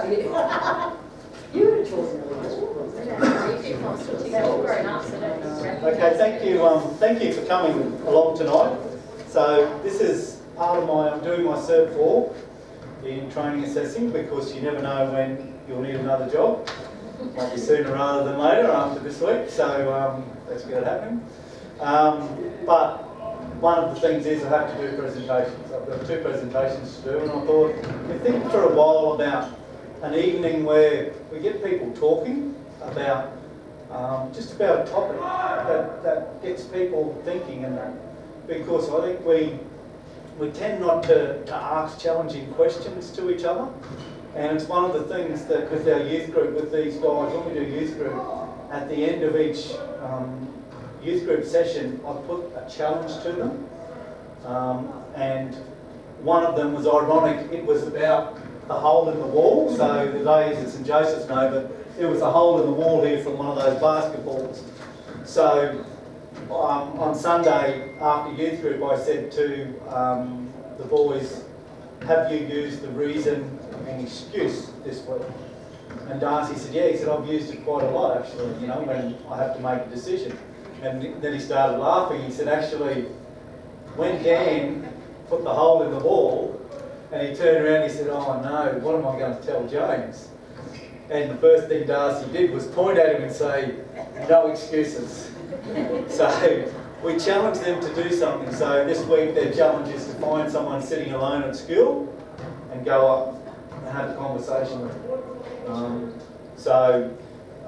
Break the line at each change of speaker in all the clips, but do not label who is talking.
about you. You would have chosen a
Okay, thank you for coming along tonight. So this is part of I'm doing my Cert 4 in training assessing, because you never know when you'll need another job. Might be sooner rather than later after this week, so let's get it happening. But one of the things is I have to do presentations. I've got 2 presentations to do, and I thought, you think for a while about an evening where we get people talking about just about a topic that gets people thinking, and because I think we tend not to ask challenging questions to each other, and it's one of the things that with our youth group, with these guys, when we do youth group, at the end of each youth group session, I put a challenge to them, and one of them was ironic. It was about the hole in the wall. So the ladies at St Joseph's know, but there was a hole in the wall here from one of those basketballs. So on Sunday after youth group, I said to the boys, have you used the reason and excuse this week? And Darcy said, yeah. He said, I've used it quite a lot actually, you know, when I have to make a decision. And then he started laughing. He said, actually, when Dan put the hole in the wall, and he turned around and he said, oh no, what am I going to tell James? And the first thing Darcy did was point at him and say, no excuses. So we challenged them to do something. So this week their challenge is to find someone sitting alone at school and go up and have a conversation with them.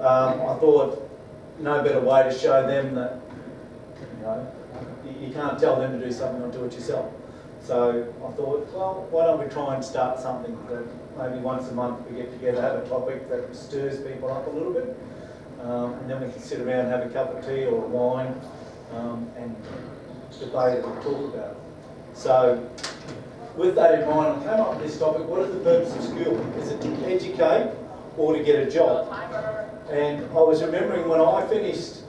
I thought no better way to show them that, you know, you can't tell them to do something or do it yourself. So I thought, well, why don't we try and start something that maybe once a month we get together, have a topic that stirs people up a little bit, and then we can sit around and have a cup of tea or wine and debate it and talk about it. So with that in mind, I came up with this topic: what is the purpose of school? Is it to educate or to get a job? And I was remembering when I finished,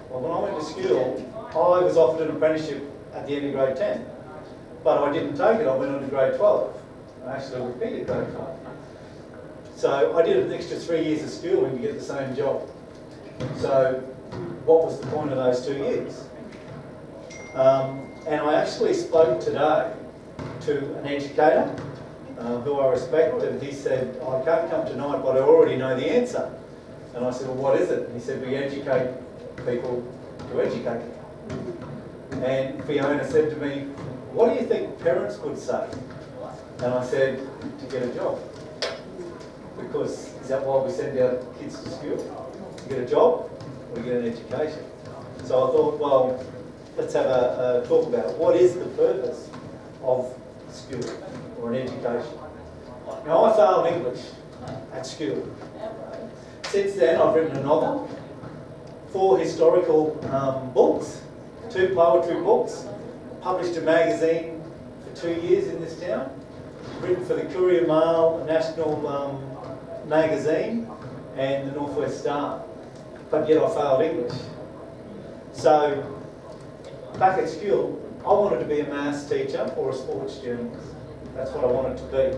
well, when I went to school, I was offered an apprenticeship at the end of grade 10. But I didn't take it. I went on to grade 12. I actually repeated grade 12. So I did an extra 3 years of schooling to get the same job. So what was the point of those 2 years? And I actually spoke today to an educator who I respect, and he said, I can't come tonight, but I already know the answer. And I said, well, what is it? And he said, we educate people to educate. And Fiona said to me, what do you think parents would say? And I said, to get a job. Because is that why we send our kids to school? To get a job or to get an education? So I thought, well, let's have a talk about it. What is the purpose of school or an education? Now, I failed English at school. Since then, I've written a novel, 4 historical books, 2 poetry books, published a magazine for 2 years in this town, written for the Courier Mail, a national magazine, and the Northwest Star. But yet I failed English. So, back at school, I wanted to be a maths teacher or a sports journalist. That's what I wanted to be.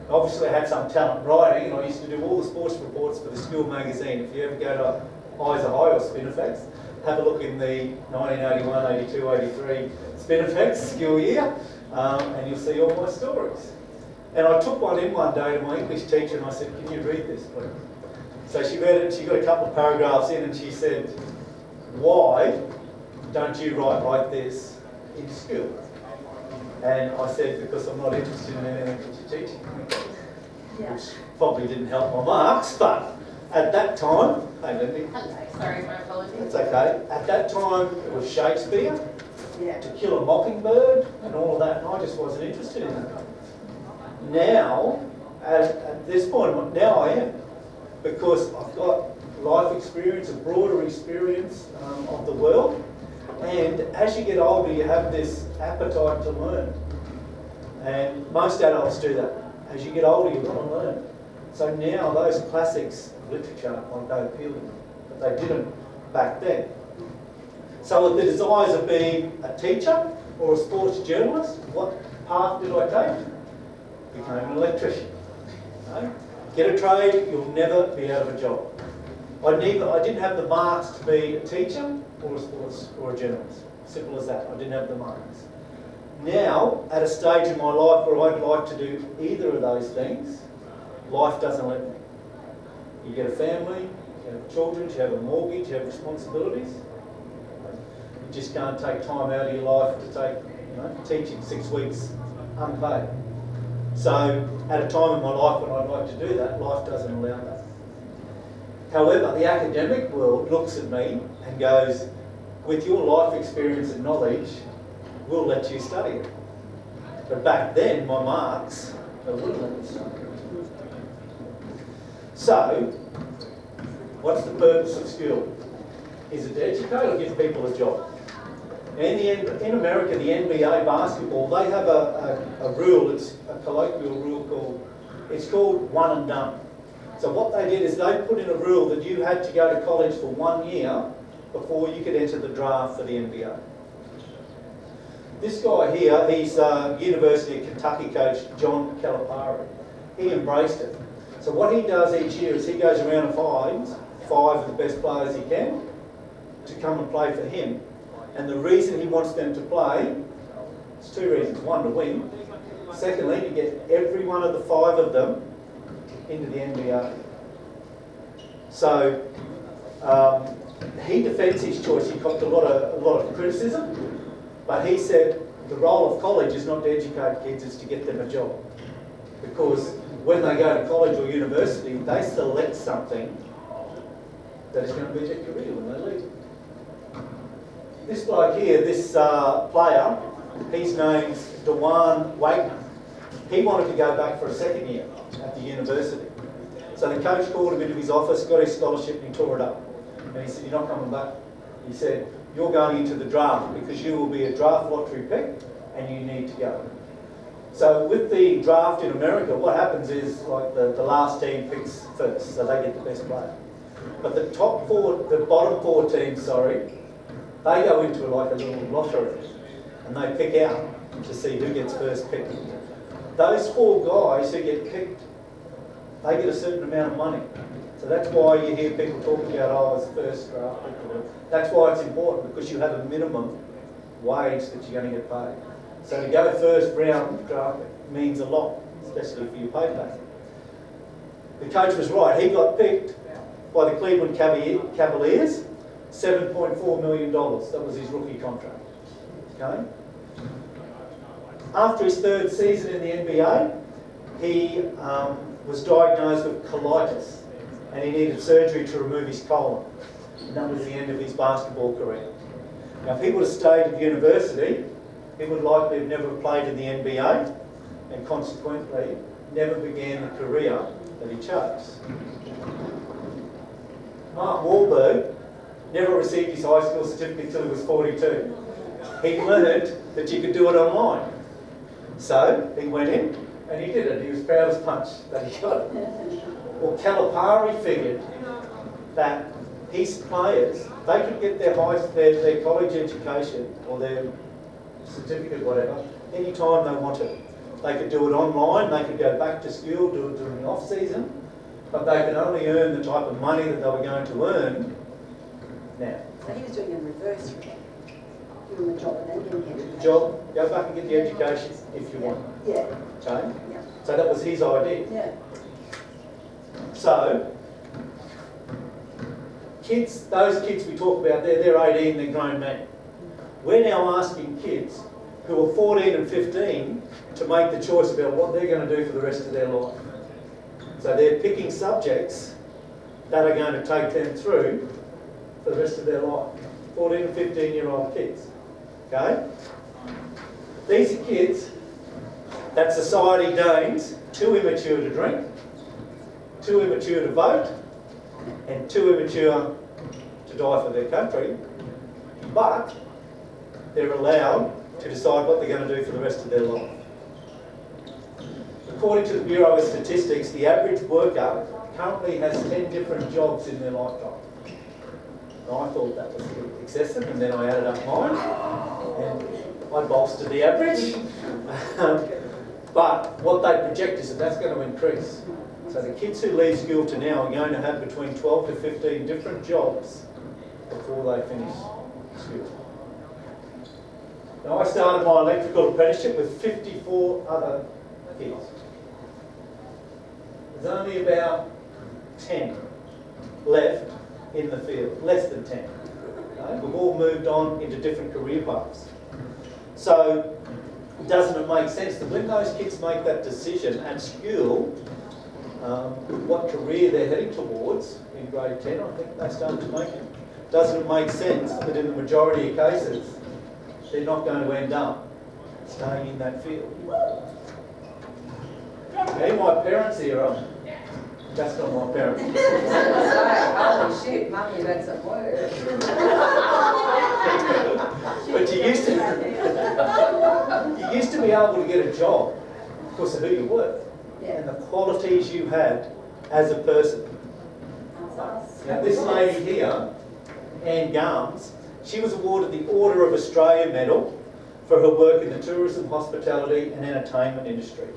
Obviously I had some talent writing, and I used to do all the sports reports for the school magazine. If you ever go to Isa High or Spinifex, have a look in the 1981, 82, 83 Spinifex school year, and you'll see all my stories. And I took one in one day to my English teacher and I said, can you read this, please? So she read it, she got a couple of paragraphs in, and she said, why don't you write like this in school? And I said, because I'm not interested in anything that you're teaching me. Yeah. Which probably didn't help my marks, but at that time, hey Lindy.
Hello, sorry, my apologies.
That's okay. At that time, it was Shakespeare,
Yeah.
To Kill a Mockingbird, and all of that, and I just wasn't interested in that. Now, at this point, now I am, because I've got life experience, a broader experience of the world, and as you get older, you have this appetite to learn. And most adults do that. As you get older, you've got to learn. So now those classics of literature, like they appeal to me, but they didn't back then. So with the desires of being a teacher or a sports journalist, what path did I take? Became an electrician. You know? Get a trade, you'll never be out of a job. I didn't have the marks to be a teacher or a journalist. Simple as that. I didn't have the marks. Now, at a stage in my life where I'd like to do either of those things, life doesn't let me. You get a family, you have children, you have a mortgage, you have responsibilities. You just can't take time out of your life to take, teaching 6 weeks unpaid. So, at a time in my life when I'd like to do that, life doesn't allow that. However, the academic world looks at me and goes, with your life experience and knowledge, we'll let you study it. But back then, my marks, they wouldn't let me study it. So, what's the purpose of school? Is it to educate or give people a job? In America, the NBA basketball, they have a rule, it's a colloquial rule called one and done. So what they did is they put in a rule that you had to go to college for 1 year before you could enter the draft for the NBA. This guy here, he's University of Kentucky coach John Calipari. He embraced it. So what he does each year is he goes around and finds 5 of the best players he can to come and play for him. And the reason he wants them to play, it's 2 reasons. 1, to win. Secondly, to get every one of the 5 of them into the NBA. So he defends his choice. He copped a lot of criticism, but he said the role of college is not to educate kids, it's to get them a job. Because when they go to college or university, they select something that is going to be their career when they leave. This bloke here, this player, his name's Dewan Wagner. He wanted to go back for a 2nd year at the university. So the coach called him into his office, got his scholarship, and he tore it up. And he said, "You're not coming back." He said, "You're going into the draft because you will be a draft lottery pick and you need to go." So with the draft in America, what happens is like the last team picks first, so they get the best player. But the bottom 4 teams, they go into like a little lottery and they pick out to see who gets first pick. Those 4 guys who get picked, they get a certain amount of money. So that's why you hear people talk about, I was first draft pick. That's why it's important, because you have a minimum wage that you're going to get paid. So to go first round draft means a lot, especially for your pay packet. The coach was right. He got picked by the Cleveland Cavaliers, $7.4 million. That was his rookie contract. Okay. After his 3rd season in the NBA, he was diagnosed with colitis and he needed surgery to remove his colon. And that was the end of his basketball career. Now, if he would have stayed at university, he would likely have never played in the NBA and consequently never began the career that he chose. Mark Wahlberg never received his high school certificate until he was 42. He learned that you could do it online. So he went in and he did it. He was proud as punch that he got it. Well, Calipari figured that his players, they could get their college education or their certificate, whatever, anytime they wanted. They could do it online, they could go back to school, do it during the off-season, but they could only earn the type of money that they were going to earn now.
So he was doing a reverse, doing the job and then getting the education.
Job, go back and get the education if you want.
Yeah.
Okay?
Yeah.
So that was his idea.
Yeah.
So, those kids we talk about there, they're 18, they're grown men. We're now asking kids who are 14 and 15 to make the choice about what they're going to do for the rest of their life. So they're picking subjects that are going to take them through for the rest of their life. 14 and 15-year-old kids. Okay? These are kids that society deems too immature to drink, too immature to vote, and too immature to die for their country, but they're allowed to decide what they're going to do for the rest of their life. According to the Bureau of Statistics, the average worker currently has 10 different jobs in their lifetime. And I thought that was a bit excessive, and then I added up mine, and I bolstered the average. But what they project is that that's going to increase. So the kids who leave school to now are going to have between 12 to 15 different jobs before they finish school. Now I started my electrical apprenticeship with 54 other kids. There's only about 10 left in the field, less than 10. Okay? We've all moved on into different career paths. So doesn't it make sense that when those kids make that decision at school, what career they're heading towards in grade 10, I think they started to make it. Doesn't it make sense that in the majority of cases, they're not going to end up staying in that field? In my parents' era, that's not my parents.
Holy shit, Mum, you've had some work.
But you used to be able to get a job because of who you were and the qualities you had as a person. Now this lady here, Anne Garms, she was awarded the Order of Australia Medal for her work in the tourism, hospitality and entertainment industry.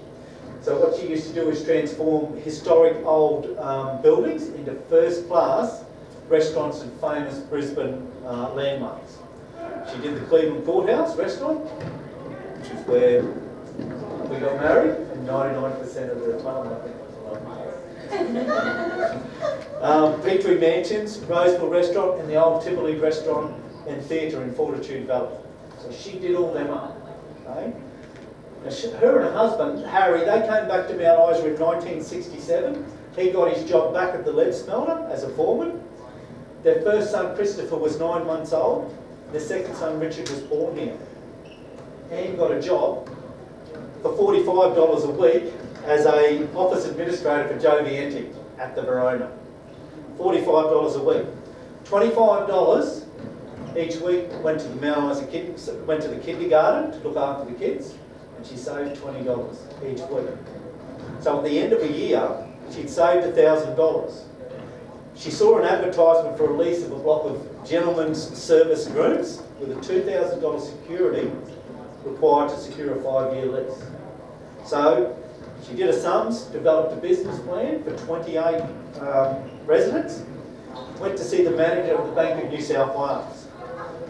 So what she used to do is transform historic old buildings into first-class restaurants and famous Brisbane landmarks. She did the Cleveland Courthouse restaurant, which is where we got married, and 99% of the time, I think. Petrie Mansions, Roseville Restaurant, and the old Tivoli Restaurant and Theatre in Fortitude Valley. So she did all them up. Okay? Now, her and her husband, Harry, they came back to Mount Isa in 1967. He got his job back at the lead smelter as a foreman. Their first son, Christopher, was 9 months old. Their second son, Richard, was born here. Anne got a job for $45 a week as an office administrator for Joe Vienti at the Verona. $45 a week. $25 each week went to the Mount Isa went to the kindergarten to look after the kids, and she saved $20 each week. So at the end of a year, she'd saved $1,000. She saw an advertisement for a lease of a block of gentlemen's service rooms with a $2,000 security required to secure a 5-year lease. So she did a sums, developed a business plan for 28 residents, went to see the manager of the Bank of New South Wales.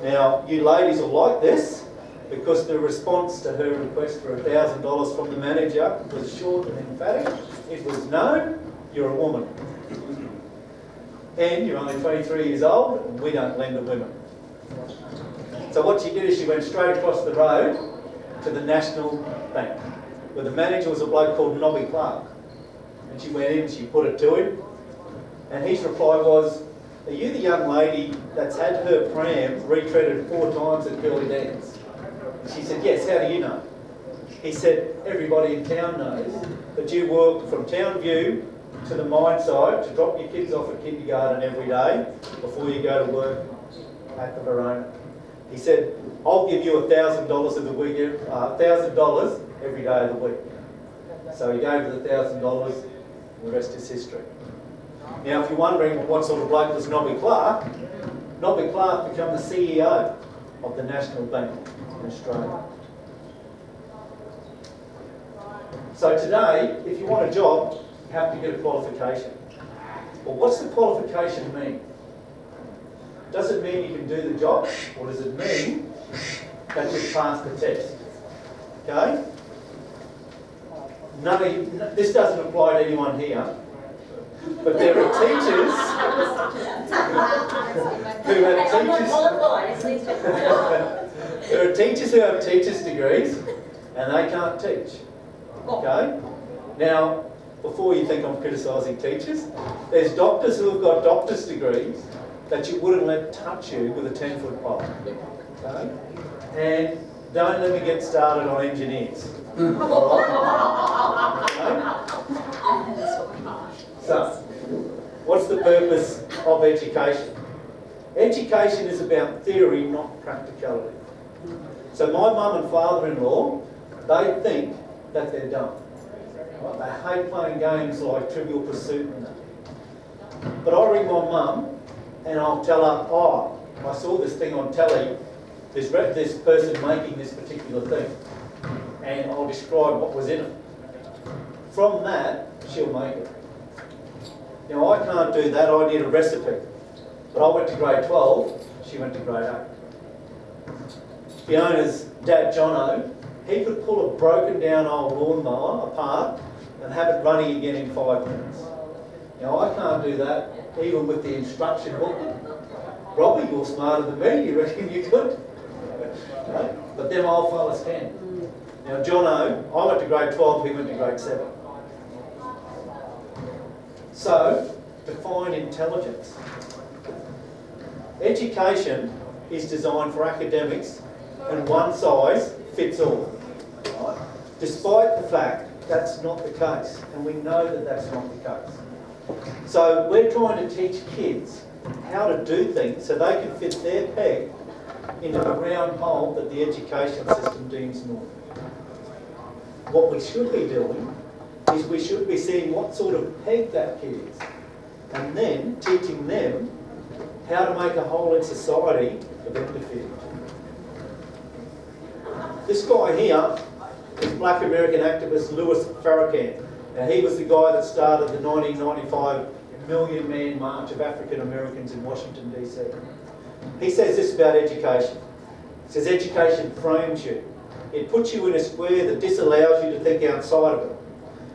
Now, you ladies will like this because the response to her request for $1,000 from the manager was short and emphatic. It was, no, you're a woman. And you're only 23 years old, and we don't lend to women. So what she did is she went straight across the road to the National Bank, where the manager was a bloke called Nobby Clark. And she went in and she put it to him, and his reply was, are you the young lady that's had her pram retreaded 4 times at Curly Dance? And she said, yes, how do you know? He said, everybody in town knows that you walk from Town View to the mine site to drop your kids off at kindergarten every day before you go to work at the Verona. He said, I'll give you $1,000 of the week, $1,000 every day of the week. So he gave her the $1,000, the rest is history. Now, if you're wondering what sort of bloke was Nobby Clark became the CEO of the National Bank in Australia. So today, if you want a job, you have to get a qualification. Well, what's the qualification mean? Does it mean you can do the job, or does it mean that you've passed the test? Okay? This doesn't apply to anyone here, but there are teachers who have teachers. There are teachers who have teachers' degrees, and they can't teach. Okay? Now, before you think I'm criticising teachers, there's doctors who have got doctor's degrees that you wouldn't let touch you with a 10-foot pole. Okay? And don't let me get started on engineers. So, what's the purpose of education? Education is about theory, not practicality. So my mum and father-in-law, they think that they're dumb. Right? They hate playing games like Trivial Pursuit and that. But I ring my mum and I'll tell her, oh, I saw this thing on telly, this person making this particular thing, and I'll describe what was in it. From that, she'll make it. Now I can't do that, I need a recipe. But I went to grade 12, she went to grade 8. Fiona's dad, Jono, he could pull a broken down old lawnmower apart and have it running again in 5 minutes. Now I can't do that, even with the instruction booklet. Robbie, you're smarter than me, you reckon you could? No? But them old fellas can. Now Jono, I went to grade 12, he went to grade 7. So, define intelligence. Education is designed for academics and one size fits all. Right? Despite the fact that's not the case, and we know that that's not the case. So we're trying to teach kids how to do things so they can fit their peg into the round hole that the education system deems normal. What we should be doing is we should be seeing what sort of peg that kid is, and then teaching them how to make a hole in society for them to fit. This guy here is Black American activist Louis Farrakhan. Now he was the guy that started the 1995 Million Man March of African Americans in Washington DC. He says this about education. He says education frames you. It puts you in a square that disallows you to think outside of it.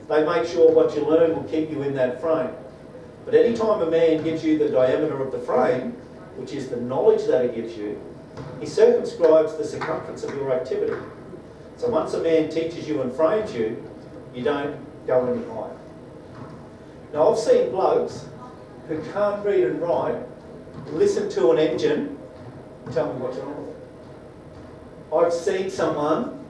They make sure what you learn will keep you in that frame. But any time a man gives you the diameter of the frame, which is the knowledge that he gives you, he circumscribes the circumference of your activity. So once a man teaches you and frames you, you don't go any higher. Now I've seen blokes who can't read and write listen to an engine and tell me what's wrong with it. I've seen someone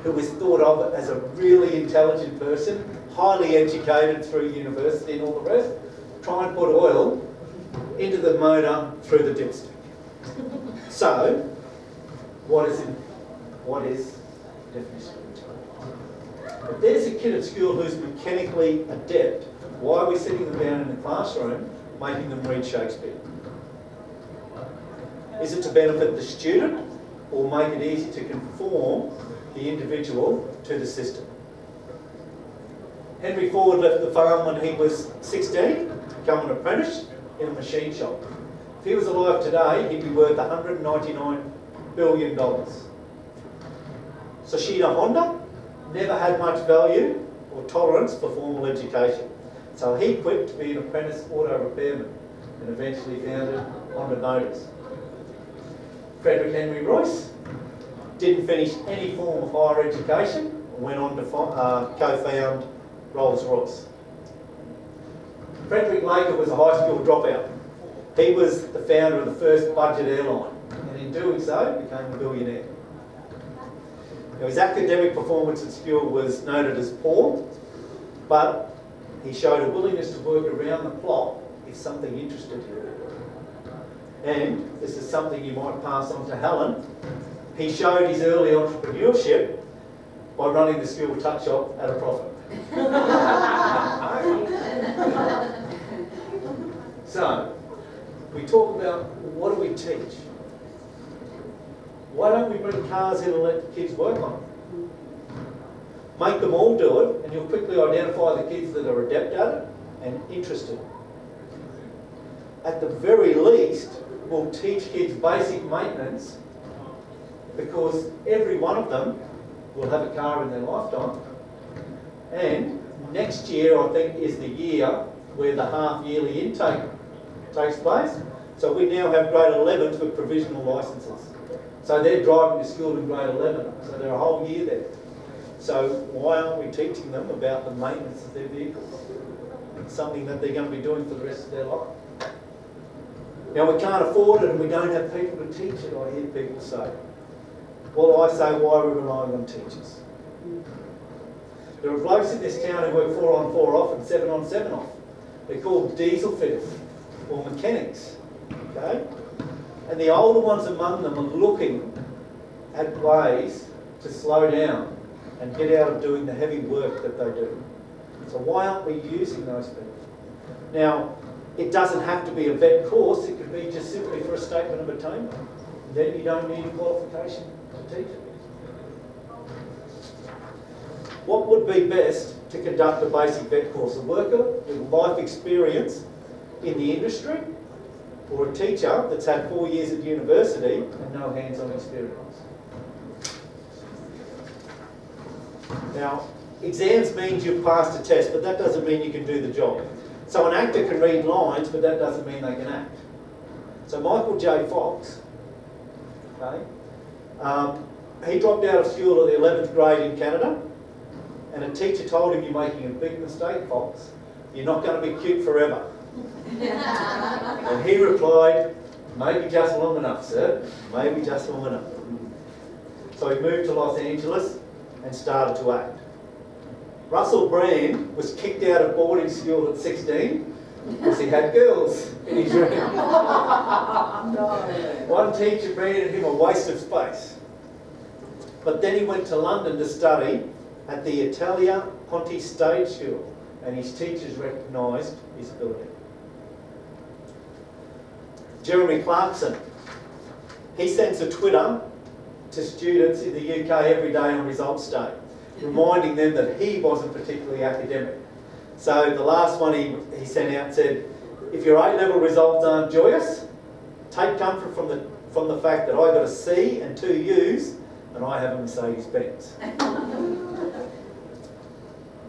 who is thought of as a really intelligent person, highly educated through university and all the rest, try and put oil into the motor through the dipstick. So, what is definition of intelligence? If there's a kid at school who's mechanically adept, why are we sitting them down in the classroom making them read Shakespeare? Is it to benefit the student or make it easy to conform the individual to the system? Henry Ford left the farm when he was 16, become an apprentice in a machine shop. If he was alive today, he'd be worth $199 billion. Sashida Honda never had much value or tolerance for formal education. So he quit to be an apprentice auto repairman and eventually founded Honda Motors. Frederick Henry Royce didn't finish any form of higher education and went on to co-found Rolls-Royce. Frederick Laker was a high school dropout. He was the founder of the first budget airline, and in doing so, became a billionaire. Now, his academic performance at school was noted as poor, but he showed a willingness to work around the clock if something interested you. And this is something you might pass on to Helen. He showed his early entrepreneurship by running the school tuck shop at a profit. So, we talk about what do we teach? Why don't we bring cars in and let the kids work on them? Make them all do it, and you'll quickly identify the kids that are adept at it and interested. At the very least, we'll teach kids basic maintenance, because every one of them will have a car in their lifetime. And next year, I think, is the year where the half-yearly intake takes place. So we now have grade 11s with provisional licences. So they're driving to school in grade 11, so they're a whole year there. So why aren't we teaching them about the maintenance of their vehicles? It's something that they're going to be doing for the rest of their life. Now we can't afford it and we don't have people to teach it, I hear people say. Well, I say, why are we relying on teachers? There are blokes in this town who work 4 on 4 off and 7 on 7 off. They're called diesel fitters or mechanics, okay? And the older ones among them are looking at ways to slow down and get out of doing the heavy work that they do. So why aren't we using those people? Now, it doesn't have to be a vet course, it could be just simply for a statement of attainment. Then you don't need a qualification to teach it. What would be best to conduct a basic vet course? A worker with life experience in the industry, or a teacher that's had 4 years at university and no hands-on experience? Now, exams means you've passed a test, but that doesn't mean you can do the job. So an actor can read lines, but that doesn't mean they can act. So Michael J. Fox, okay, he dropped out of school at the 11th grade in Canada, and a teacher told him, "You're making a big mistake, Fox. You're not going to be cute forever." And he replied, "Maybe just long enough, sir. Maybe just long enough." So he moved to Los Angeles and started to act. Russell Brand was kicked out of boarding school at 16 because he had girls in his room. One teacher branded him a waste of space. But then he went to London to study at the Italia Ponte Stage School, and his teachers recognised his ability. Jeremy Clarkson, he sends a Twitter to students in the UK every day on results day, reminding them that he wasn't particularly academic. So the last one he sent out said, "If your A-level results aren't joyous, take comfort from the fact that I got a C and 2 U's and I have a Mercedes-Benz."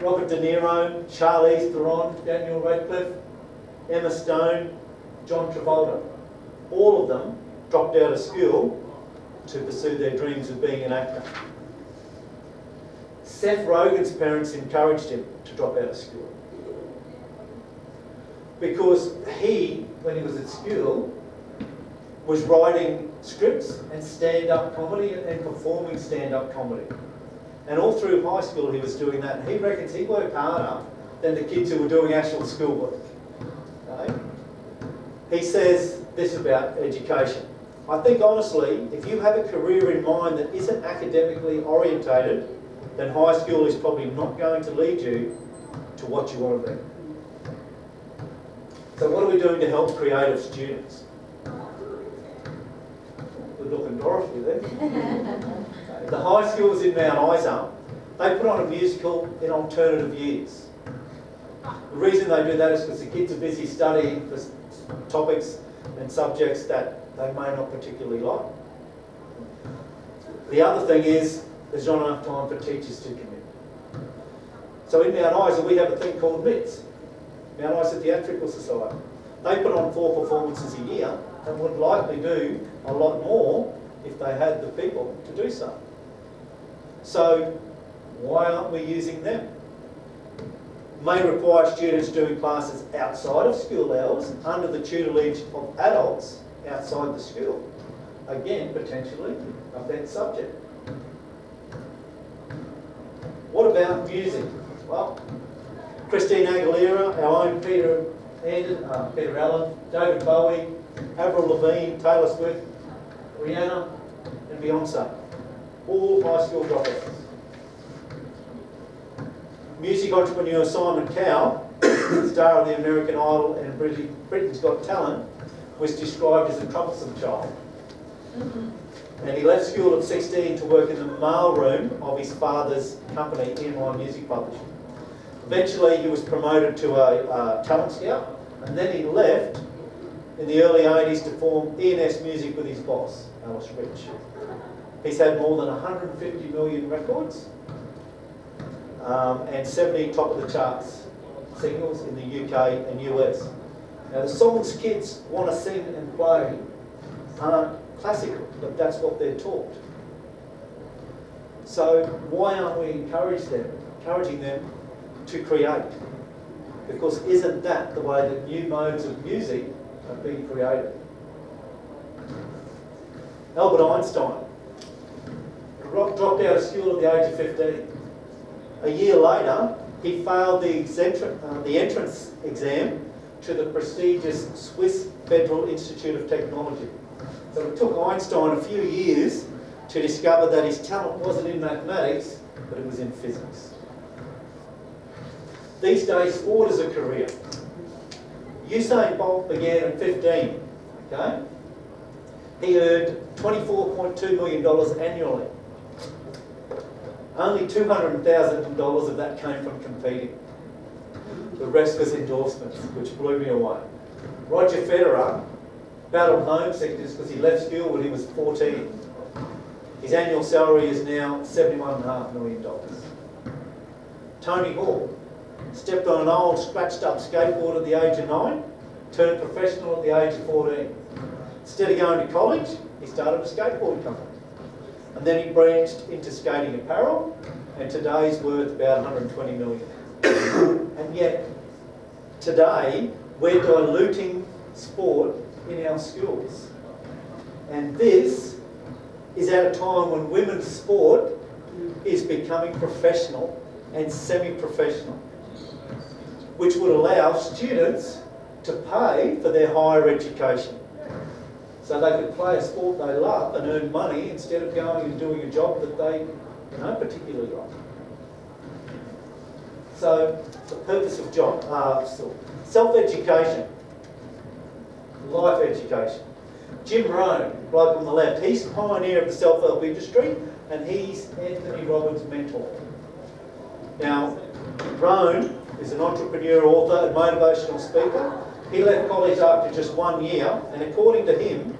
Robert De Niro, Charlize Theron, Daniel Radcliffe, Emma Stone, John Travolta, all of them dropped out of school to pursue their dreams of being an actor. Seth Rogen's parents encouraged him to drop out of school because he, when he was at school, was writing scripts and stand-up comedy and performing stand-up comedy. And all through high school he was doing that. And he reckons he worked harder than the kids who were doing actual schoolwork. Okay? He says this about education. "I think honestly, if you have a career in mind that isn't academically orientated, then high school is probably not going to lead you to what you want to be." So what are we doing to help creative students? Good looking Dorothy there. The high schools in Mount Isa, they put on a musical in alternative years. The reason they do that is because the kids are busy studying for topics and subjects that they may not particularly like. The other thing is, there's not enough time for teachers to commit. So in Mount Isa we have a thing called MITS, Mount Isa Theatrical Society. They put on 4 performances a year and would likely do a lot more if they had the people to do so. So why aren't we using them? May require students doing classes outside of school hours under the tutelage of adults outside the school. Again, potentially a vet subject. What about music? Well, Christina Aguilera, our own Peter Allen, David Bowie, Avril Lavigne, Taylor Swift, Rihanna and Beyonce. All high school dropouts. Music entrepreneur Simon Cowell, star of the American Idol and Britain's Got Talent, was described as a troublesome child. And he left school at 16 to work in the mailroom of his father's company, EMI Music Publishing. Eventually he was promoted to a talent scout, and then he left in the early 80s to form E&S Music with his boss, Alice Rich. He's had more than 150 million records and 70 top of the charts singles in the UK and US. Now the songs kids want to sing and play aren't classical, but that's what they're taught. So why aren't we encouraging them to create? Because isn't that the way that new modes of music are being created? Albert Einstein dropped out of school at the age of 15. A year later, he failed the entrance exam to the prestigious Swiss Federal Institute of Technology. So it took Einstein a few years to discover that his talent wasn't in mathematics, but it was in physics. These days, sport is a career. Usain Bolt began at 15, okay? He earned $24.2 million annually. Only $200,000 of that came from competing. The rest was endorsements, which blew me away. Roger Federer battled home sickness because he left school when he was 14. His annual salary is now $71.5 million. Tony Hawk stepped on an old scratched up skateboard at the age of 9, turned professional at the age of 14. Instead of going to college, he started a skateboard company. And then he branched into skating apparel, and today's worth about 120 million. And yet, today, we're diluting sport in our schools. And this is at a time when women's sport is becoming professional and semi-professional, which would allow students to pay for their higher education. So they could play a sport they love and earn money instead of going and doing a job that they don't particularly like. So the purpose of self-education, life education. Jim Rohn, right on the left, he's the pioneer of the self-help industry, and he's Anthony Robbins' mentor. Now, Rohn is an entrepreneur, author, and motivational speaker. He left college after just 1 year, and according to him,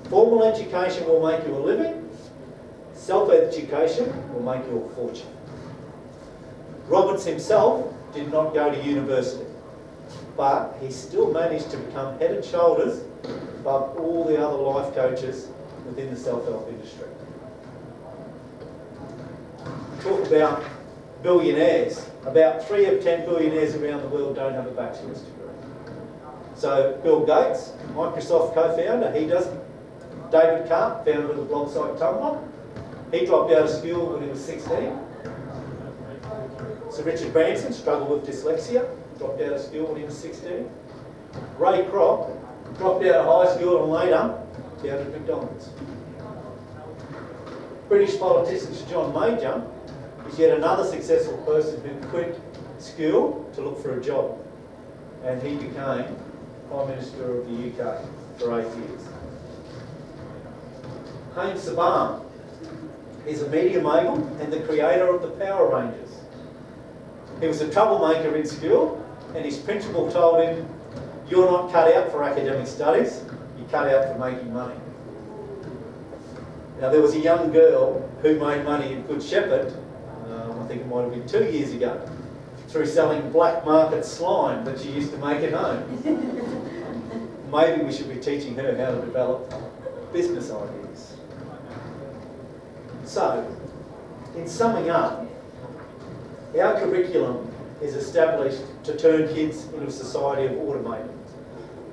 formal education will make you a living, self-education will make you a fortune. Robbins himself did not go to university, but he still managed to become head and shoulders above all the other life coaches within the self-help industry. Talk about billionaires. About 3 of 10 billionaires around the world don't have a bachelor's degree. So Bill Gates, Microsoft co-founder, he doesn't. David Karp, founder of the blog site Tumblr, he dropped out of school when he was 16. Sir Richard Branson struggled with dyslexia, dropped out of school when he was 16. Ray Kroc dropped out of high school and later founded McDonald's. British politician Sir John Major is yet another successful person who quit school to look for a job, and he became Prime Minister of the UK for 8 years. Haim Saban is a media mogul and the creator of the Power Rangers. He was a troublemaker in school, and his principal told him, "You're not cut out for academic studies, you're cut out for making money." Now, there was a young girl who made money in Good Shepherd, I think it might have been 2 years ago, through selling black market slime that she used to make at home. Maybe we should be teaching her how to develop business ideas. So, in summing up, our curriculum is established to turn kids into a society of automated.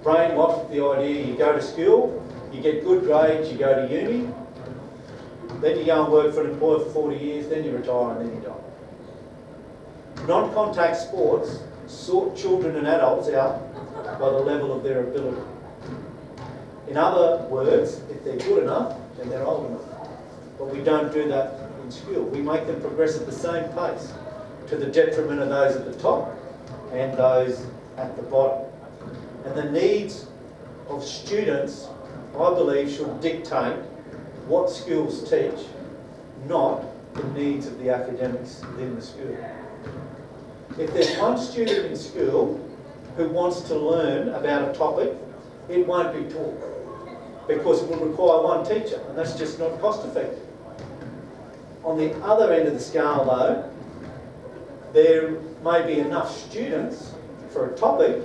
Brainwashed with the idea you go to school, you get good grades, you go to uni, then you go and work for an employer for 40 years, then you retire and then you die. Non-contact sports sort children and adults out by the level of their ability. In other words, if they're good enough, then they're old enough. But we don't do that in school. We make them progress at the same pace, to the detriment of those at the top and those at the bottom. And the needs of students, I believe, should dictate what schools teach, not the needs of the academics within the school. If there's one student in school who wants to learn about a topic, it won't be taught, because it will require one teacher, and that's just not cost effective. On the other end of the scale though, there may be enough students for a topic,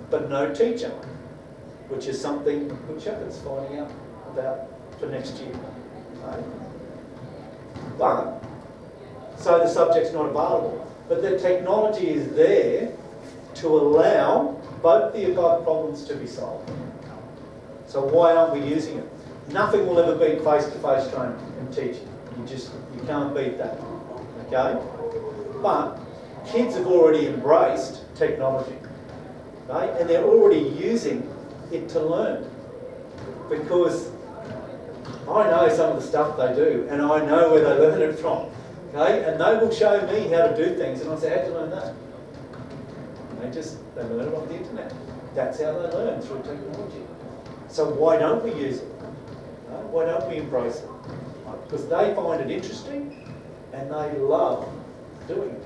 but no teacher, which is something Good Shepherd's finding out about for next year. Right? But, so the subject's not available. But the technology is there to allow both the above problems to be solved. So why aren't we using it? Nothing will ever beat face-to-face training and teaching. You can't beat that, okay? But kids have already embraced technology, right? And they're already using it to learn. Because I know some of the stuff they do, and I know where they learn it from, okay? And they will show me how to do things, and I say, how'd you learn that? And they learn it off the internet. That's how they learn, through technology. So why don't we use it? Why don't we embrace it? Because they find it interesting, and they love doing it.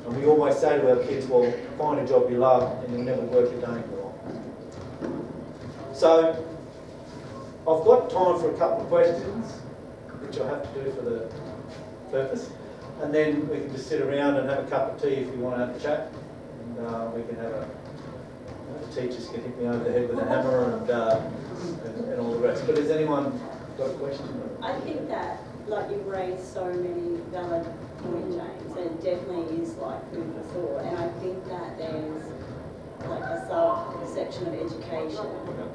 And we always say to our kids, well, find a job you love and you'll never work a day in your life. So, I've got time for a couple of questions, which I have to do for the purpose. And then we can just sit around and have a cup of tea if you want to have a chat. And we can have the teachers can hit me over the head with a hammer and all the rest. But has anyone got a question?
I think that, like, you've raised so many valid points, James, and it definitely is like food for thought. And I think that there's like a subsection of education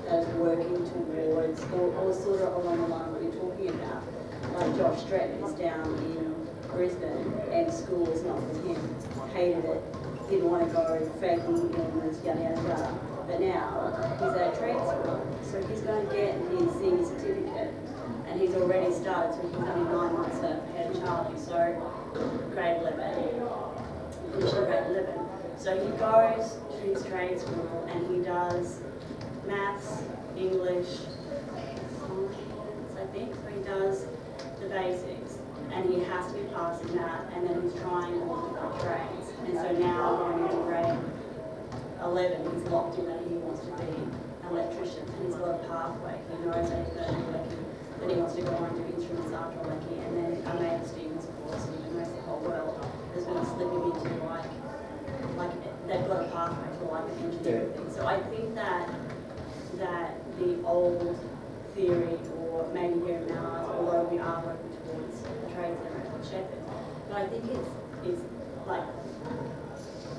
that is working towards, or sort of along the line what you're talking about. Like Josh Stratton is down in Brisbane, and school is not for him. Hated it, didn't want to go, faking illness, yada yada yada. But now he's at a trade school, so he's going to get his senior certificate, and he's already started. So he's only 9 months ahead of Charlie. So grade 11, finishing grade 11. So he goes to his trade school and he does maths, English, science, I think. So he does the basics, and he has to be passing that, and then he's trying all different trades. And so now going into grade 11, he's locked in that he wants to be an electrician, and he's got a pathway. He knows that he's going to be lucky, that he wants to go on to instruments after lucky, and then a made students course, and the rest of the whole world is going to slip him into like they've got a pathway to like an engineering thing. So I think that the old theory, or maybe here in ours, although we are working towards the trades and Shepherd, but I think it's like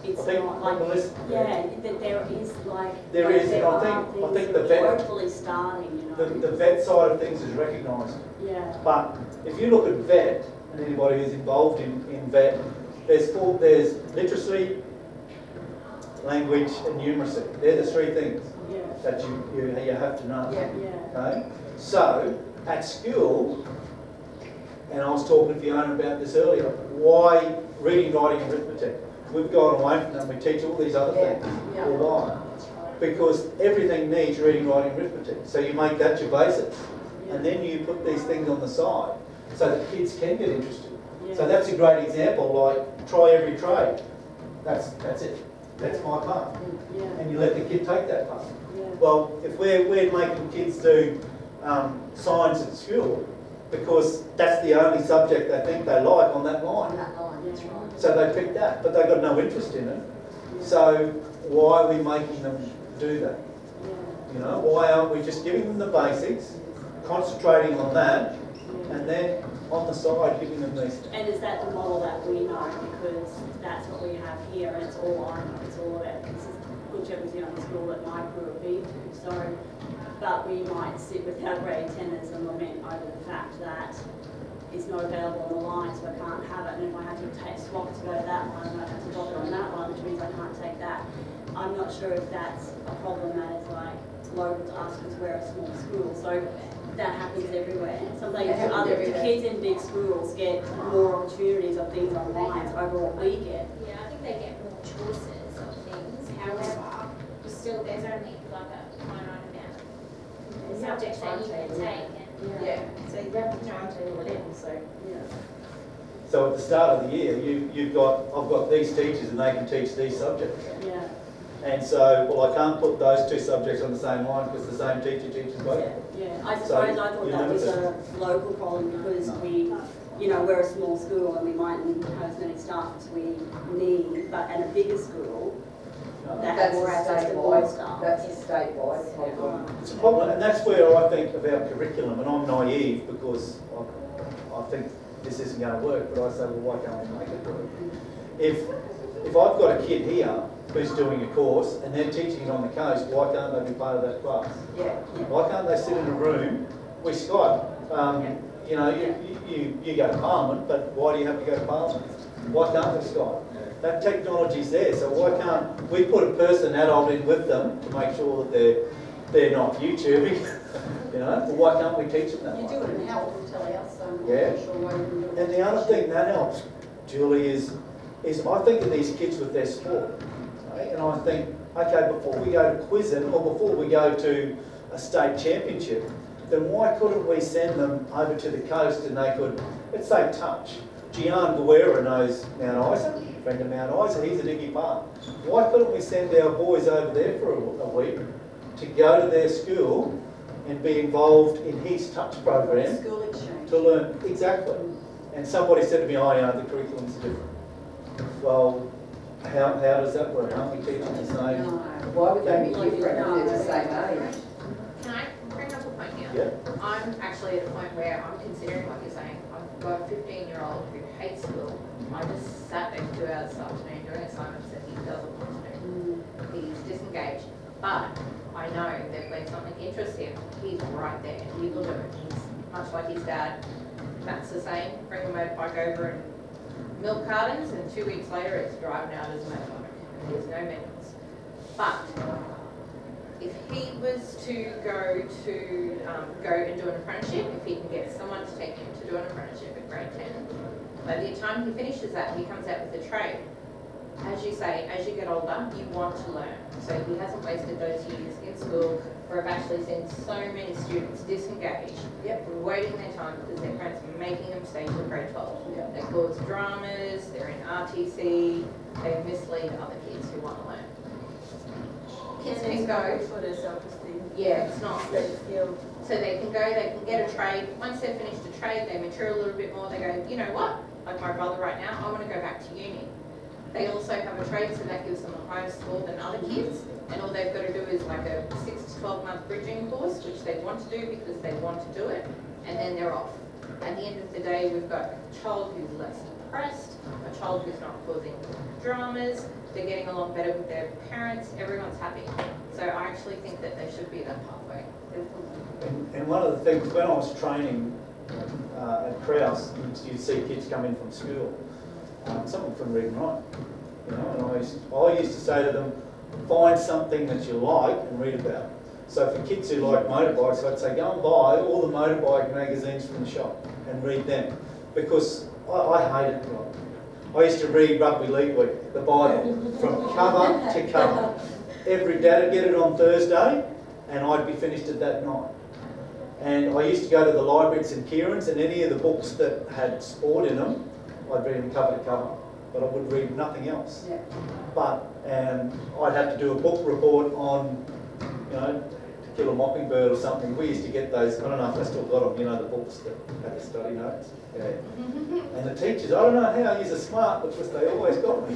it's not like that there is like
there
like
is,
there
and
are
I think the vet
hopefully starting, you know.
the vet side of things is recognised.
Yeah.
But if you look at vet, and anybody who's involved in vet, there's literacy, language and numeracy. They're the three things that you have to know. Okay? So, at school, and I was talking to Fiona about this earlier, why reading, writing and arithmetic? We've gone away from that, we teach all these other things. Well, why? Because everything needs reading, writing, arithmetic. So you make that your basis. And then you put these things on the side so that kids can get interested. So that's a great example, like try every trade. That's it. That's my part. And you let the kid take that part. Well, if we're making kids do science at school, because that's the only subject they think they like on that line. So they pick that, but they've got no interest in it. So why are we making them do that? You know, why aren't we just giving them the basics, concentrating on that, and then on the side giving them these things?
And is that the model that we know? Because that's what we have here, and it's all I know. It's all about this is Good Shepherd's the only school that my crew have been to. So, but we might sit with our grade 10ers and lament over the fact that it's not available on the line, so I can't have it. And if I have to swap to go to that one, I have to drop it on that one, which means I can't take that. I'm not sure if that's a problem that is like local to us because we're a small school. So that happens everywhere. Sometimes the kids in big schools get more opportunities of things online over what we get.
Yeah, I think they get more choices of things. However, there's only like a finite amount of subjects that you can take.
So you have to timetable it in, so.
So at the start of the year, I've got these teachers and they can teach these subjects.
Yeah.
And so, well, I can't put those two subjects on the same line because the same teacher teaches both.
Yeah. I suppose I thought that was a local problem because we're a small school and we mightn't have as many staff as we need, but at a bigger school, that has more access to more staff.
That's a statewide problem.
It's a problem, and that's where I think of our curriculum, and I'm naive because I think this isn't going to work, but I say, well, why can't we make it work? If I've got a kid here who's doing a course and they're teaching it on the coast, why can't they be part of that class? Why can't they sit in a room? We Skype. You go to Parliament, but why do you have to go to Parliament? Why can't we Skype? That technology's there, so why can't we put a person, adult, in with them to make sure that they're not YouTubing? Well, why can't we teach them that?
You do it in health, tell us.
And the other thing that helps, Julie, is I think of these kids with their sport, right? And I think, okay, before we go to quizzing or before we go to a state championship, then why couldn't we send them over to the coast and they could, let's say touch, Gian Guerra knows Mount Isa, friend of Mount Isa, he's at Iggy Park. Why couldn't we send our boys over there for a week to go to their school and be involved in his touch program
School exchange.
to learn? Exactly. And somebody said to me, oh, you know, the curriculum's different. Well, how does that work? Aren't we teaching the same?
No, why would they be different if they're the same age?
Can I bring up a point here?
Yeah.
I'm actually at a point where I'm considering what you're saying. I've got a 15-year-old who hates school. I just sat there for 2 hours this afternoon doing assignments that he doesn't want to do. He's disengaged. But I know that when something interests him, he's right there. He will do it. He's much like his dad. Matt's the same. Bring a motorbike over and milk cartons, and 2 weeks later it's driving out as a motorbike. There's no manuals. But if he was to go and do an apprenticeship, if he can get someone to take him to do an apprenticeship at grade 10, by the time he finishes that, he comes out with a trade. As you say, as you get older, you want to learn. So he hasn't wasted those years in school, where I've actually seen so many students disengaged, waiting their time because their parents are making them stay till grade 12. They cause dramas, they're in RTC, they mislead other kids who want to learn. Kids can go.
For their self-esteem.
Yeah, it's not.
They feel.
So they can go, they can get a trade. Once they've finished a trade, they mature a little bit more. They go, you know what? Like my brother right now, I want to go back to uni. They also have a trade, so that gives them a higher score than other kids. And all they've got to do is like a 6 to 12 month bridging course, which they want to do because they want to do it. And then they're off. At the end of the day, we've got a child who's less depressed, a child who's not causing dramas, they're getting along better with their parents, everyone's happy. So I actually think that there should be that pathway.
And one of the things, when I was training at Krause, you'd see kids come in from school, some of them couldn't read and write, you know, and I used to say to them, find something that you like and read about. So for kids who like motorbikes, I'd say go and buy all the motorbike magazines from the shop and read them, because I hated it. I used to read Rugby League Week, the Bible, from cover to cover. Every day I'd get it on Thursday and I'd be finished at that night. And I used to go to the library at St Kieran's, and any of the books that had sport in them, I'd read them cover to cover, but I would read nothing else.
Yeah.
But I'd have to do a book report on, you know, To Kill a Mockingbird or something. We used to get those, I don't know if I still got them, you know, the books that had the study notes. Yeah. And the teachers, I don't know how you're smart, because they always got me.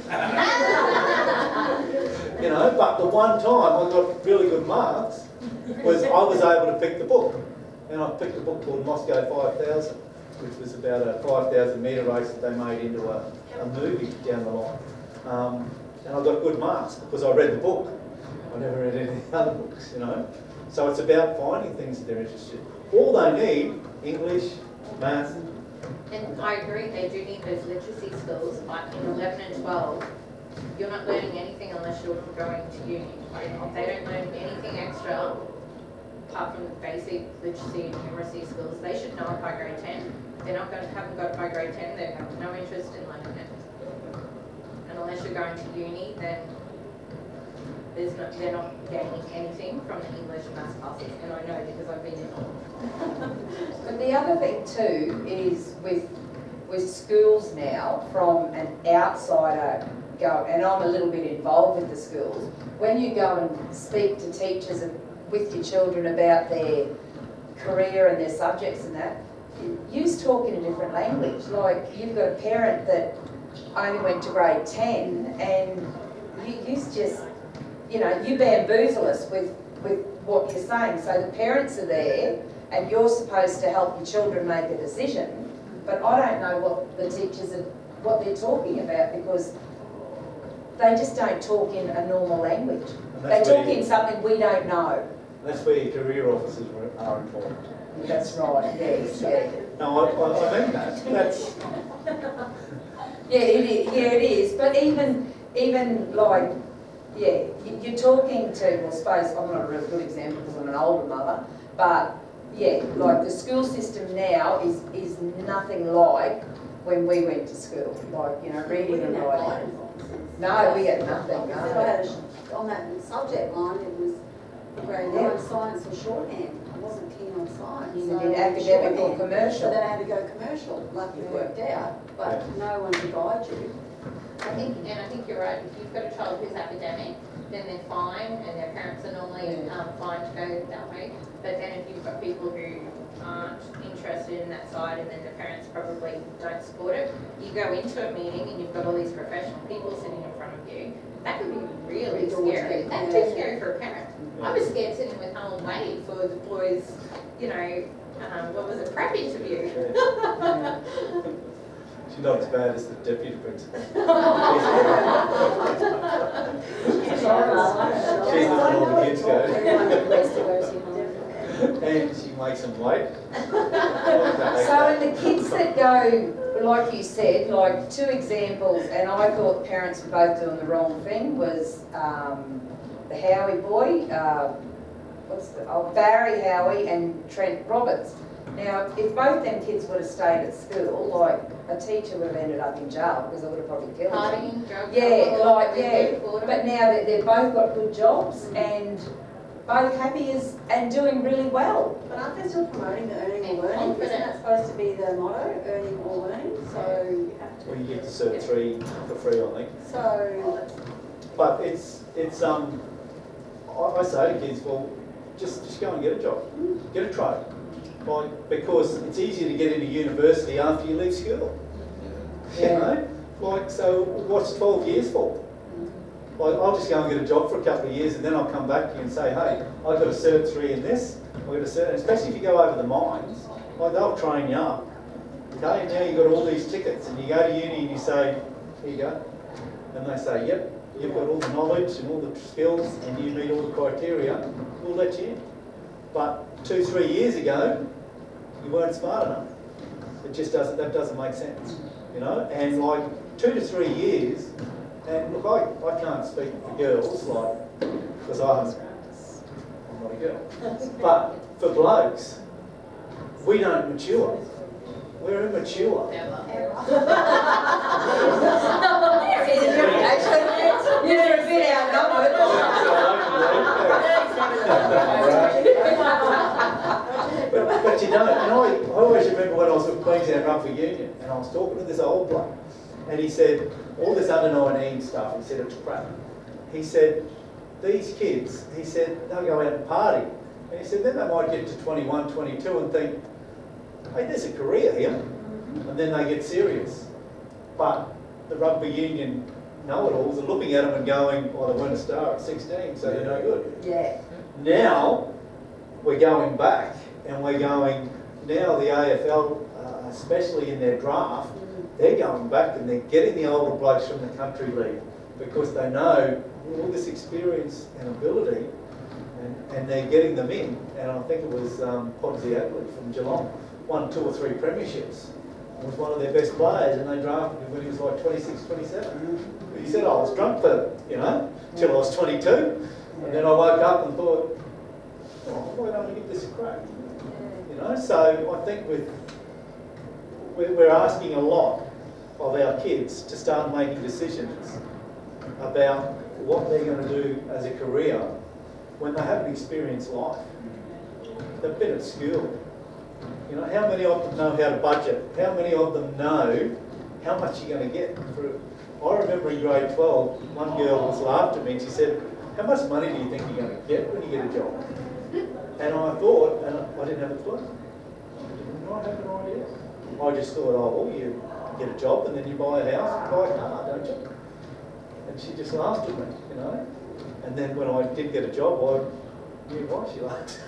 You know, but the one time I got really good marks was I was able to pick the book. And I picked a book called Moscow 5000, which was about a 5,000 metre race that they made into a movie down the line. And I got good marks because I read the book. I never read any other books, you know. So it's about finding things that they're interested in. All they need, English, maths.
And I agree, they do need those literacy skills, but in 11 and 12, you're not learning anything unless you're going to uni. Like, if they don't learn anything extra, apart from the basic literacy and numeracy skills, they should know it by grade 10. If they're not haven't got it by grade 10, they have no interest in learning it. And unless you're going to uni, then they're not gaining anything from the English and maths classes, and I know because I've been in them.
But the other thing too is with schools now, from an outsider go, and I'm a little bit involved with the schools, when you go and speak to teachers with your children about their career and their subjects and that, you's talking a different language. Like, you've got a parent that only went to grade 10 and you's just, you know, you bamboozle us with what you're saying. So the parents are there and you're supposed to help your children make a decision, but I don't know what the teachers are, what they're talking about, because they just don't talk in a normal language. They talk in something we don't know.
That's where your career officers are important.
That's right, yes, yeah.
No, I mean that. That's...
Yeah, it is. But even like, yeah, you're talking to, well, I suppose I'm not a real good example because I'm an older mother, but yeah, like the school system now is nothing like when we went to school. Like, you know, reading and writing. No, we had nothing.
On that subject line, it was grade 9 science or shorthand. I wasn't keen on science.
You
so
did academic or
shorthand. So
commercial.
then I had to go commercial, like it worked out, but no one to guide you.
I think you're right. If you've got a child who's academic, then they're fine, and their parents are normally fine to go that way. But then if you've got people who aren't interested in that side, and then the parents probably don't support it, you go into a meeting and you've got all these professional people sitting in front of you. That could be really scary. That's too scary for a parent. I was scared sitting with an old lady for the boys, you know, what was it, prep interview.
She's not as bad as the deputy principal. She's letting all the kids go. And she makes them wait.
So in the kids that go, like you said, like 2 examples, and I thought the parents were both doing the wrong thing, was the Howie boy, Barry Howie and Trent Roberts. Now, if both them kids would have stayed at school, like a teacher would have ended up in jail because they would have probably killed them.
Partying, drug
Yeah,
trouble,
like, yeah.
food,
But now that they've both got good jobs and both happy and doing really well.
But aren't they still promoting the earning
And
or learning?
confident.
Isn't that supposed to be the motto, earning or learning? So you have to.
Well, you get to serve 3 for free, I think.
So
But it's I say to kids, well, just go and get a job, get a trade. Like, because it's easier to get into university after you leave school. You know? Like, so what's 12 years for? Like, I'll just go and get a job for a couple of years and then I'll come back to you and say, hey, I've got a Cert 3 in this, I've got a Cert, especially if you go over the mines, like they'll train you up. Okay, now you've got all these tickets and you go to uni and you say, here you go. And they say, yep, you've got all the knowledge and all the skills and you meet all the criteria, we'll let you in. But 2-3 years ago, you weren't smart enough. It just that doesn't make sense, you know? And like 2 to 3 years, and look, I can't speak for girls, like, because I'm not a girl. But for blokes, we don't mature. We're immature.
Actually, you're a bit outnumbered.
But you don't, and I always remember when I was with Queensland Rugby Union, and I was talking to this old bloke, and he said, all this under 19 stuff, he said, it's crap. He said, these kids, he said, they'll go out and party. And he said, then they might get to 21, 22 and think, hey, there's a career here. And then they get serious. But the rugby union know-it-alls are looking at them and going, well, they weren't a star at 16, so they're no good.
Yeah.
Now, we're going back, and we're going, now the AFL, especially in their draft, they're going back and they're getting the older blokes from the country league because they know all this experience and ability, and they're getting them in. And I think it was Podsiadly from Geelong, won 2 or 3 premierships. Was one of their best players, and they drafted him when he was like 26, 27. He said, I was drunk for, till I was 22. And then I woke up and thought, oh, why don't I give this a crack? So I think we're asking a lot of our kids to start making decisions about what they're going to do as a career when they haven't experienced life. They've been at school. How many of them know how to budget? How many of them know how much you're going to get? I remember in grade 12, one girl was laughed at me and she said, how much money do you think you're going to get when you get a job? And I thought, and I didn't have a clue. I did not have an idea. I just thought, oh, well, you get a job and then you buy a house and buy a car, don't you? And she just laughed at me, And then when I did get a job, I knew why she laughed.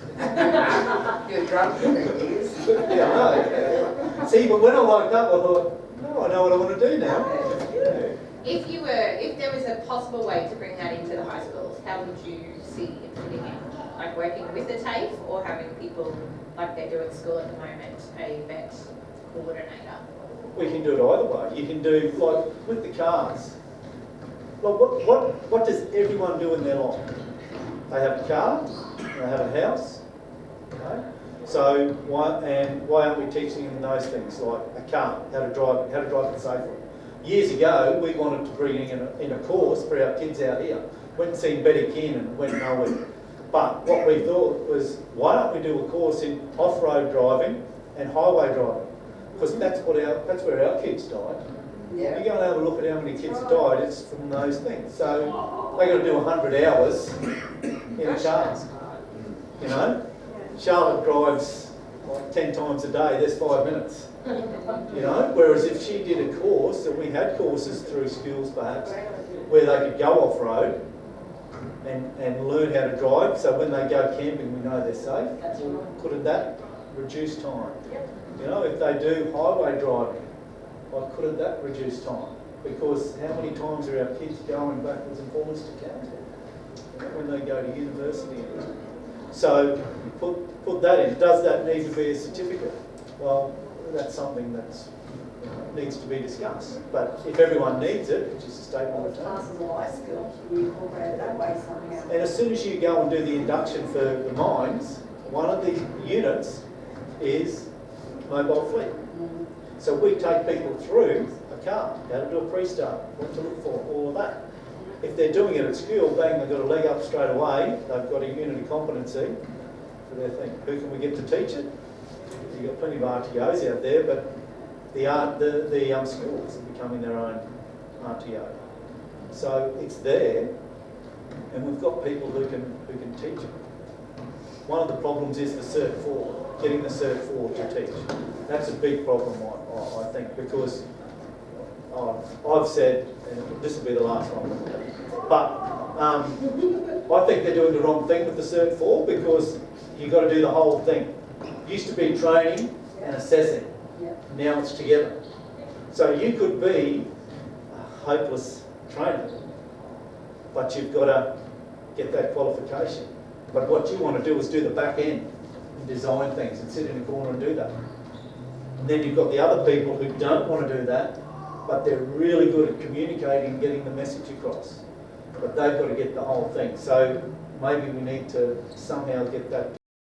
You're drunk for 3 years.
Yeah, I know. See, but when I woke up, I thought, no, I know what I want to do now. Yeah.
If there was a possible way to bring that into the high schools, how would you see it fitting in? Like working with the TAFE or having people, like they do at school at the moment, a vet coordinator?
We can do it either way. You can do, like, with the cars. Like, what does everyone do in their life? They have a car, they have a house, okay? So why aren't we teaching them those things, like a car, how to drive it safely? Years ago, we wanted to bring in a course for our kids out here. Went and seen Betty Keenan, went nowhere. But what we thought was, why don't we do a course in off-road driving and highway driving? Because that's where our kids died.
Yeah.
You go and have a look at how many kids died, it's from those things. So they got to do 100 hours in a car. You know? Charlotte drives like 10 times a day, there's 5 minutes. You know? Whereas if she did a course, and we had courses through schools perhaps, where they could go off-road and learn how to drive, so when they go camping we know they're safe. Couldn't that reduce time? You know, if they do highway driving, why couldn't that reduce time? Because how many times are our kids going backwards and forwards to Townsville when they go to university? So put that in. Does that need to be a certificate? Well, that's something that needs to be discussed. But if everyone needs it, which is a statement of time.
Classes of high school, you incorporate it that way somehow.
And as soon as you go and do the induction for the mines, one of the units is mobile fleet. So we take people through a car, how to do a pre-start, what to look for, all of that. If they're doing it at school, bang, they've got a leg up straight away, they've got a unit of competency for their thing. Who can we get to teach it? You've got plenty of RTOs out there, but the schools are becoming their own RTO. So it's there, and we've got people who can teach it. One of the problems is the Cert 4, getting the Cert 4 to teach. That's a big problem, I think, because I've said, and this will be the last one, but I think they're doing the wrong thing with the Cert 4 because you've got to do the whole thing. Used to be training and assessing. Now it's together. So you could be a hopeless trainer, but you've got to get that qualification. But what you want to do is do the back end and design things and sit in a corner and do that. And then you've got the other people who don't want to do that, but they're really good at communicating and getting the message across. But they've got to get the whole thing. So maybe we need to somehow get that